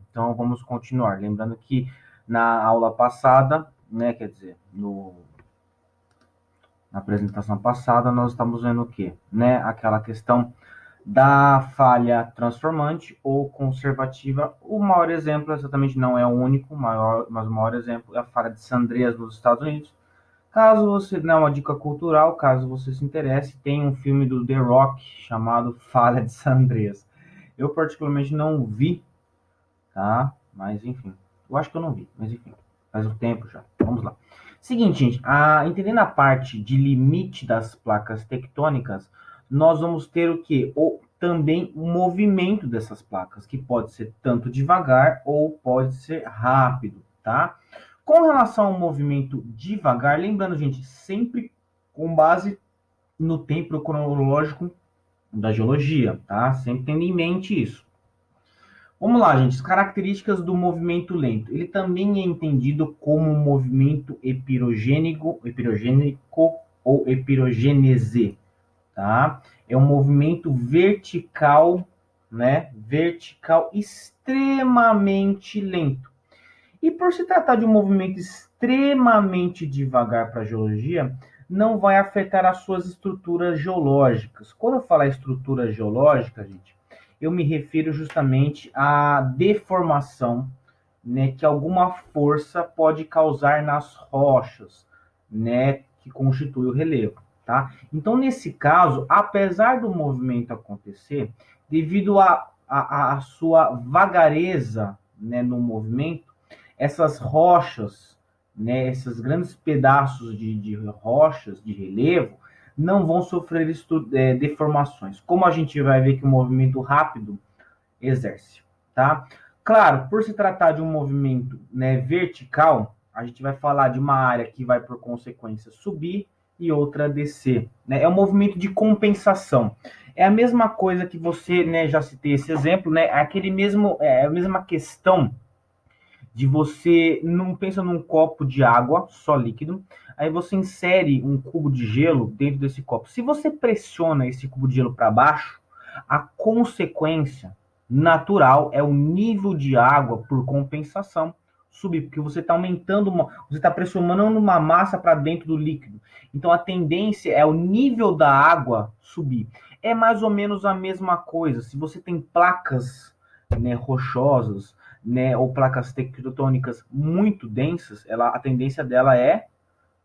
Então, vamos continuar. Lembrando que na aula passada, né, quer dizer, na apresentação passada, nós estamos vendo o quê? Né, aquela questão da falha transformante ou conservativa. O maior exemplo, exatamente não é o único, mas o maior exemplo é a falha de San Andreas nos Estados Unidos. Caso você, não é uma dica cultural, caso você se interesse, tem um filme do The Rock chamado Falha de San Andreas. Eu particularmente não vi, tá? Mas enfim, eu acho que eu não vi, mas enfim, faz um tempo já. Vamos lá. Seguinte, gente, entendendo a parte de limite das placas tectônicas, nós vamos ter o que? Também o movimento dessas placas, que pode ser tanto devagar ou pode ser rápido, tá? Com relação ao movimento devagar, lembrando, gente, sempre com base no tempo cronológico da geologia, tá? Sempre tendo em mente isso. Vamos lá, gente. As características do movimento lento. Ele também é entendido como movimento epirogênico ou epirogênese, tá? É um movimento vertical, né? Vertical extremamente lento. E por se tratar de um movimento extremamente devagar para a geologia, não vai afetar as suas estruturas geológicas. Quando eu falar estrutura geológica, gente, eu me refiro justamente à deformação, né, que alguma força pode causar nas rochas, né, que constitui o relevo, tá? Então, nesse caso, apesar do movimento acontecer, devido à sua vagareza, né, no movimento, essas rochas, né, esses grandes pedaços de rochas, de relevo, não vão sofrer deformações, como a gente vai ver que o movimento rápido exerce, tá? Claro, por se tratar de um movimento, né, vertical, a gente vai falar de uma área que vai, por consequência, subir e outra descer, né? É um movimento de compensação. É a mesma coisa que você, né, já citei esse exemplo, né? É a mesma questão de você não pensa num copo de água, só líquido, aí você insere um cubo de gelo dentro desse copo. Se você pressiona esse cubo de gelo para baixo, a consequência natural é o nível de água por compensação subir, porque você está aumentando, você está pressionando uma massa para dentro do líquido. Então a tendência é o nível da água subir. É mais ou menos a mesma coisa. Se você tem placas, né, rochosas, né, ou placas tectônicas muito densas, a tendência dela é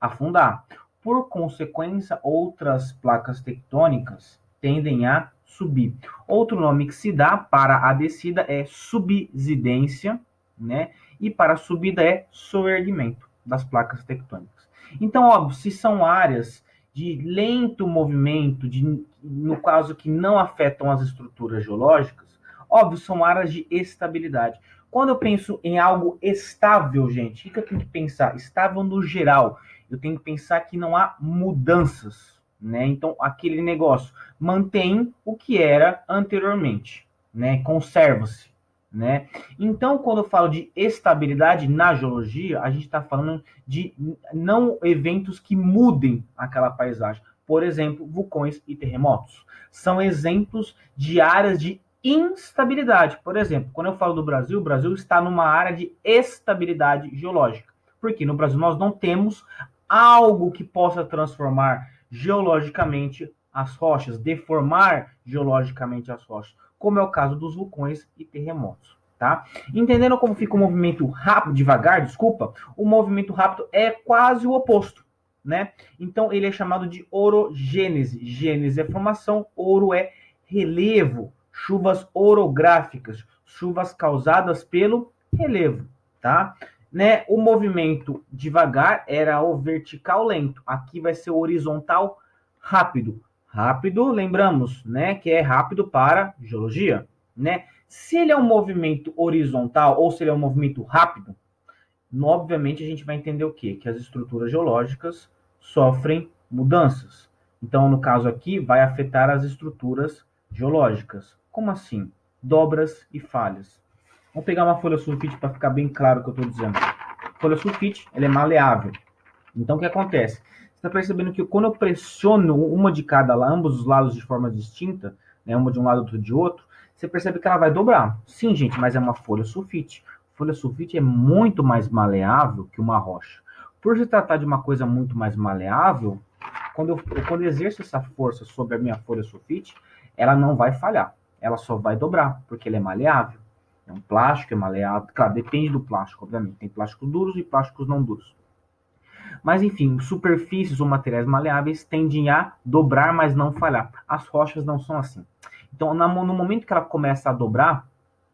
afundar. Por consequência, outras placas tectônicas tendem a subir. Outro nome que se dá para a descida é subsidência, né? E para a subida é soerguimento das placas tectônicas. Então, óbvio, se são áreas de lento movimento, no caso que não afetam as estruturas geológicas, óbvio, são áreas de estabilidade. Quando eu penso em algo estável, gente, o que eu tenho que pensar? Estável no geral. Eu tenho que pensar que não há mudanças, né? Então, aquele negócio mantém o que era anteriormente, né? Conserva-se, né? Então, quando eu falo de estabilidade na geologia, a gente está falando de não eventos que mudem aquela paisagem. Por exemplo, vulcões e terremotos. São exemplos de áreas de instabilidade. Por exemplo, quando eu falo do Brasil, o Brasil está numa área de estabilidade geológica. Porque no Brasil nós não temos algo que possa transformar geologicamente as rochas, deformar geologicamente as rochas, como é o caso dos vulcões e terremotos, tá? Entendendo como fica o movimento rápido, devagar, desculpa, o movimento rápido é quase o oposto, né? Então ele é chamado de orogênese. Gênese é formação, oro é relevo, chuvas orográficas, chuvas causadas pelo relevo, tá? Né? O movimento devagar era o vertical lento. Aqui vai ser o horizontal rápido. Rápido, lembramos, né, que é rápido para geologia, né? Se ele é um movimento horizontal ou se ele é um movimento rápido, obviamente a gente vai entender o quê? Que as estruturas geológicas sofrem mudanças. Então, no caso aqui, vai afetar as estruturas geológicas. Como assim? Dobras e falhas. Vamos pegar uma folha sulfite para ficar bem claro o que eu estou dizendo. A folha sulfite, ela é maleável. Então, o que acontece? Você está percebendo que quando eu pressiono uma de cada lado, ambos os lados de forma distinta, né, uma de um lado, outra de outro, você percebe que ela vai dobrar. Sim, gente, mas é uma folha sulfite. Folha sulfite é muito mais maleável que uma rocha. Por se tratar de uma coisa muito mais maleável, quando eu exerço essa força sobre a minha folha sulfite, ela não vai falhar. Ela só vai dobrar, porque ele é maleável. É um plástico, é maleável. Claro, depende do plástico, obviamente. Tem plásticos duros e plásticos não duros. Mas, enfim, superfícies ou materiais maleáveis tendem a dobrar, mas não falhar. As rochas não são assim. Então, no momento que ela começa a dobrar,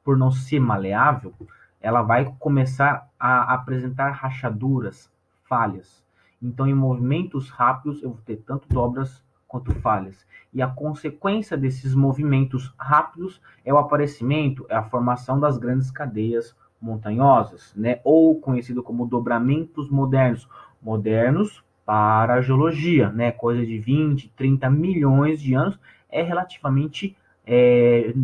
por não ser maleável, ela vai começar a apresentar rachaduras, falhas. Então, em movimentos rápidos, eu vou ter tanto dobras quanto falhas. E a consequência desses movimentos rápidos é o aparecimento, é a formação das grandes cadeias montanhosas, né? Ou conhecido como dobramentos modernos. Modernos para a geologia, né? Coisa de 20, 30 milhões de anos, é relativamente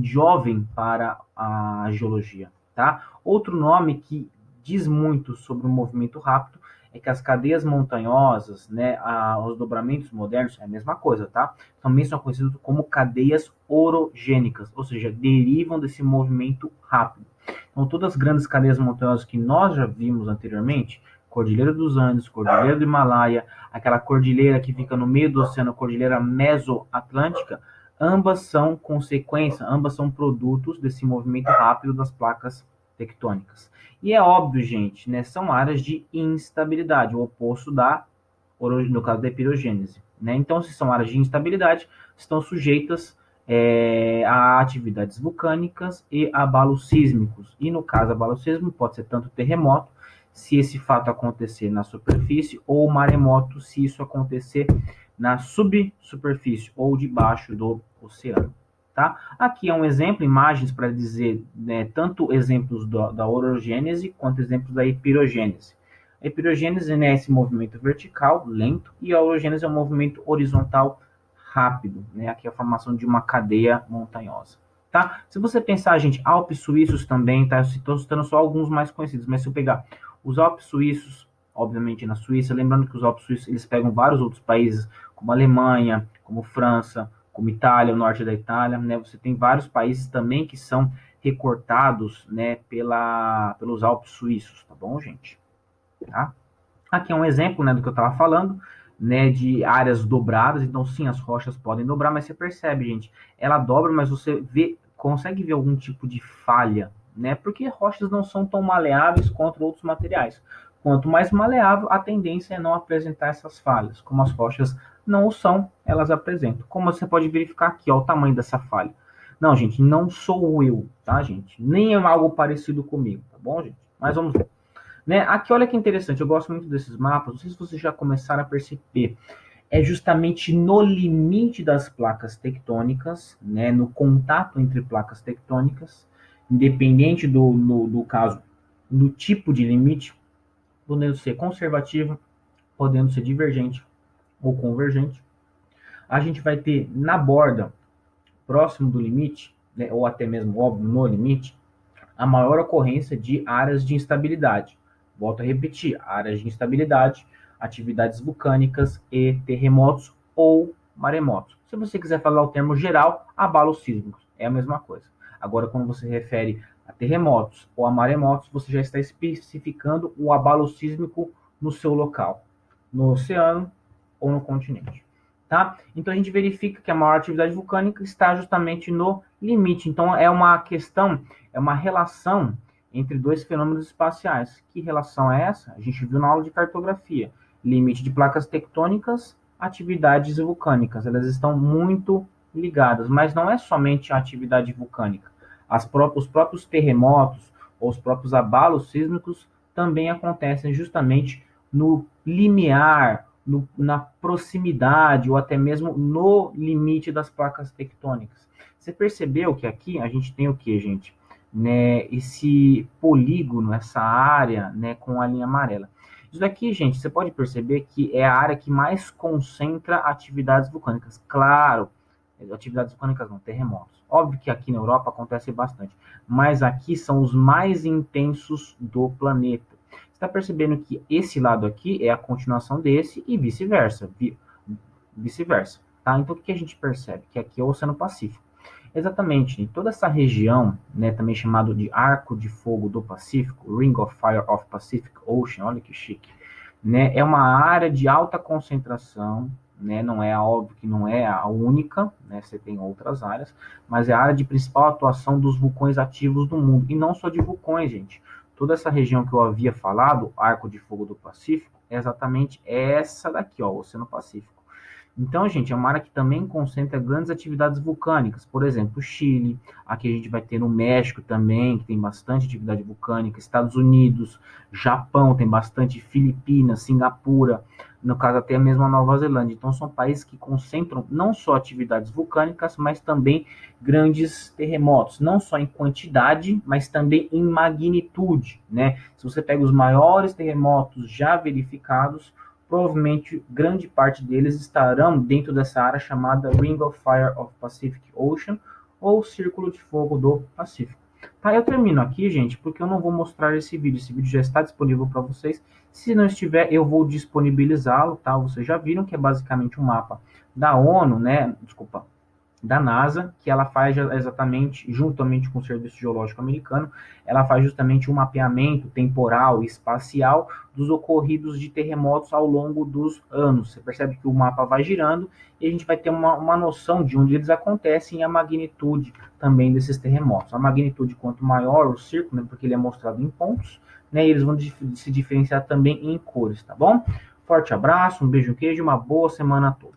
jovem para a geologia, tá? Outro nome que diz muito sobre o movimento rápido é que as cadeias montanhosas, né, os dobramentos modernos, é a mesma coisa, tá? Também são conhecidos como cadeias orogênicas, ou seja, derivam desse movimento rápido. Então, todas as grandes cadeias montanhosas que nós já vimos anteriormente, Cordilheira dos Andes, Cordilheira do Himalaia, aquela cordilheira que fica no meio do oceano, Cordilheira Mesoatlântica, ambas são consequência, ambas são produtos desse movimento rápido das placas tectônicas. E é óbvio, gente, né, são áreas de instabilidade, o oposto no caso da epirogênese. Né? Então, se são áreas de instabilidade, estão sujeitas a atividades vulcânicas e abalos sísmicos. E no caso, abalo sísmico pode ser tanto terremoto, se esse fato acontecer na superfície, ou maremoto, se isso acontecer na subsuperfície ou debaixo do oceano. Tá? Aqui é um exemplo, imagens para dizer né, tanto exemplos da orogênese quanto exemplos da epirogênese. A epirogênese né, é esse movimento vertical, lento, e a orogênese é um movimento horizontal, rápido. Né? Aqui é a formação de uma cadeia montanhosa. Tá? Se você pensar, gente, Alpes suíços também, tá? Estou citando só alguns mais conhecidos, mas se eu pegar os Alpes suíços, obviamente na Suíça, lembrando que os Alpes suíços eles pegam vários outros países, como Alemanha, como França, como Itália, o norte da Itália, né? Você tem vários países também que são recortados, né, pelos Alpes suíços, tá bom, gente? Tá? Aqui é um exemplo, né, do que eu estava falando, né, de áreas dobradas. Então, sim, as rochas podem dobrar, mas você percebe, gente, ela dobra, mas você consegue ver algum tipo de falha, né? Porque rochas não são tão maleáveis quanto outros materiais. Quanto mais maleável, a tendência é não apresentar essas falhas. Como as rochas não o são, elas apresentam. Como você pode verificar aqui, ó, o tamanho dessa falha. Não, gente, não sou eu, tá, gente? Nem é algo parecido comigo, tá bom, gente? Mas vamos lá. Né? Aqui, olha que interessante, eu gosto muito desses mapas, não sei se vocês já começaram a perceber, é justamente no limite das placas tectônicas, né, no contato entre placas tectônicas, independente do caso, do tipo de limite, podendo ser conservativo, podendo ser divergente ou convergente, a gente vai ter na borda, próximo do limite, né, ou até mesmo, óbvio, no limite, a maior ocorrência de áreas de instabilidade. Volto a repetir, áreas de instabilidade, atividades vulcânicas e terremotos ou maremotos. Se você quiser falar o termo geral, abalos sísmicos, é a mesma coisa. Agora, quando você refere a terremotos ou a maremotos, você já está especificando o abalo sísmico no seu local, no oceano ou no continente. Tá? Então a gente verifica que a maior atividade vulcânica está justamente no limite. Então é uma questão, é uma relação entre dois fenômenos espaciais. Que relação é essa? A gente viu na aula de cartografia. Limite de placas tectônicas, atividades vulcânicas. Elas estão muito ligadas, mas não é somente a atividade vulcânica. Os próprios terremotos ou os próprios abalos sísmicos também acontecem justamente no limiar, na proximidade ou até mesmo no limite das placas tectônicas. Você percebeu que aqui a gente tem o que, gente? Né, esse polígono, essa área, né, com a linha amarela. Isso daqui, gente, você pode perceber que é a área que mais concentra atividades vulcânicas. Claro, atividades vulcânicas não, terremotos. Óbvio que aqui na Europa acontece bastante, mas aqui são os mais intensos do planeta. Você está percebendo que esse lado aqui é a continuação desse e vice-versa. Vice-versa. Tá? Então, o que a gente percebe? Que aqui é o Oceano Pacífico. Exatamente, em toda essa região, né, também chamado de Arco de Fogo do Pacífico, Ring of Fire of Pacific Ocean, olha que chique, né, é uma área de alta concentração, né, não é óbvio que não é a única, né, você tem outras áreas, mas é a área de principal atuação dos vulcões ativos do mundo, e não só de vulcões, gente. Toda essa região que eu havia falado, Arco de Fogo do Pacífico, é exatamente essa daqui, ó, o Oceano Pacífico. Então, gente, é uma área que também concentra grandes atividades vulcânicas. Por exemplo, o Chile, aqui a gente vai ter no México também, que tem bastante atividade vulcânica, Estados Unidos, Japão tem bastante, Filipinas, Singapura, no caso até mesmo a Nova Zelândia. Então, são países que concentram não só atividades vulcânicas, mas também grandes terremotos, não só em quantidade, mas também em magnitude, né? Se você pega os maiores terremotos já verificados, provavelmente grande parte deles estarão dentro dessa área chamada Ring of Fire of Pacific Ocean, ou Círculo de Fogo do Pacífico. Tá, eu termino aqui, gente, porque eu não vou mostrar esse vídeo. Esse vídeo já está disponível para vocês. Se não estiver, eu vou disponibilizá-lo, tá? Vocês já viram que é basicamente um mapa da ONU, né? Desculpa, da NASA, que ela faz exatamente, juntamente com o Serviço Geológico Americano, ela faz justamente um mapeamento temporal e espacial dos ocorridos de terremotos ao longo dos anos. Você percebe que o mapa vai girando e a gente vai ter uma noção de onde eles acontecem e a magnitude também desses terremotos. A magnitude, quanto maior o círculo, né, porque ele é mostrado em pontos, né, eles vão se diferenciar também em cores, tá bom? Forte abraço, um beijo, queijo, uma boa semana a todos.